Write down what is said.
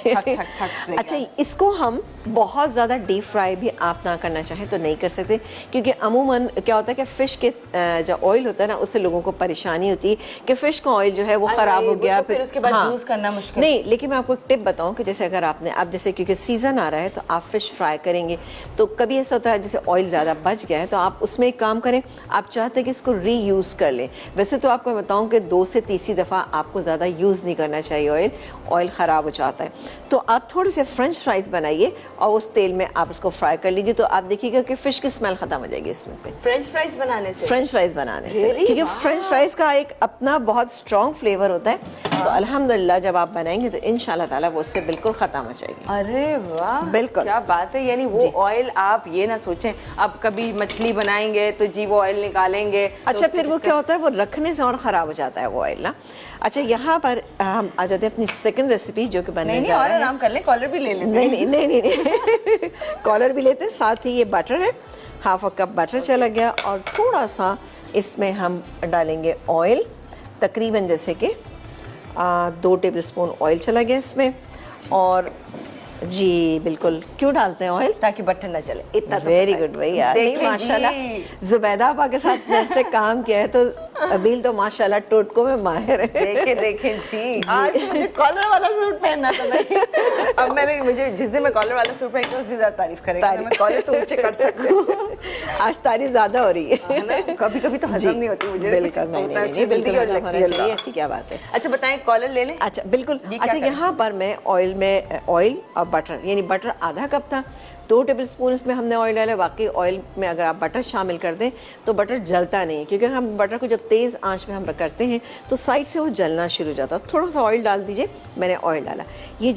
ठक ठक ठक अच्छा, इसको हम बहुत ज़्यादा डीप फ्राई भी आप ना करना चाहें तो नहीं कर सकते, क्योंकि अमूमन क्या होता है कि फ़िश के जो ऑयल होता है ना, उससे लोगों को परेशानी होती है कि फ़िश का ऑयल जो है वो ख़राब हो गया, फिर उसके बाद यूज़ करना मुश्किल। नहीं, लेकिन मैं आपको एक टिप बताऊं कि जैसे अगर आपने अब जैसे क्योंकि सीज़न आ रहा है तो आप फ़िश फ्राई करेंगे तो कभी ऐसा होता है जैसे ऑयल ज़्यादा बच गया है तो आप उसमें एक काम करें, आप चाहते हैं कि इसको रीयूज़ कर लें। वैसे तो आपको बताऊं कि 2 से तीसरी दफ़ा आपको ज़्यादा यूज़ नहीं करना चाहिए, ऑयल ख़राब हो जाता है। तो आप थोड़े से फ्रेंच फ्राइज़ बनाइए और उस तेल में आप उसको फ्राई कर लीजिए, तो आप देखिएगा कि फ़िश की स्मेल ख़त्म हो जाएगी इसमें से। फ्रेंच फ्राइज बनाने से? फ्रेंच फ्राइज बनाने से, क्योंकि फ्रेंच फ्राइज का एक अपना बहुत स्ट्रॉन्ग फ्लेवर होता है। तो अल्हम्दुलिल्लाह जब आप बनाएंगे तो इंशाल्लाह ताला वो उससे बिल्कुल ख़त्म हो जाएगी। अरे वाह, बिल्कुल, क्या बात है। यानी वो ऑयल आप ये ना सोचें अब कभी मछली बनाएंगे तो जी वो ऑयल निकालेंगे। अच्छा, फिर वो क्या होता है, वो रखने से और ख़राब हो जाता है वो ऑयल ना। अच्छा, यहाँ पर हम आ जाते हैं अपनी सेकंड रेसिपी जो कि बनने जा रहा है। आराम कर लें, कॉलर भी ले लेते हैं। नहीं कॉलर भी लेते हैं, साथ ही ये बटर है, हाफ अ कप बटर चला गया, और थोड़ा सा इसमें हम डालेंगे ऑयल, तकरीबन जैसे कि 2 टेबलस्पून ऑयल चला गया इसमें। और जी बिल्कुल, क्यों डालते हैं ऑयल? ताकि बटर ना चले। इतना वेरी गुड भैया, नहीं माशाल्लाह, जुबैदा आपा के साथ जब से काम किया है तो अबील तो माशाल्लाह टोटकों में माहिर है। देखें जी, आज मुझे कॉलर वाला सूट पहनना था मैं। अब मुझे जिस दिन मैं कॉलर वाला सूट पहनूंगी उस दिन ज़्यादा तारीफ करेंगे, मैं कॉलर तो ऊंचे कर सकूं। आज तारीफ ज़्यादा हो रही है। कभी कभी तो हजम नहीं होती मुझे। बिल्कुल नहीं, बिल्कुल होना चाहिए, ऐसी क्या बात है। अच्छा बताएं, कॉलर ले लें? अच्छा बिल्कुल। अच्छा, यहाँ पर मैं ऑयल और बटर, यानी बटर आधा कप था, 2 टेबलस्पून इसमें हमने ऑयल डाला। बाकी ऑयल में अगर आप बटर शामिल कर दें तो बटर जलता नहीं है, क्योंकि हम बटर को जब तेज़ आंच में हम करते हैं तो साइड से वो जलना शुरू हो जाता है। थोड़ा सा ऑयल डाल दीजिए, मैंने ऑयल डाला। ये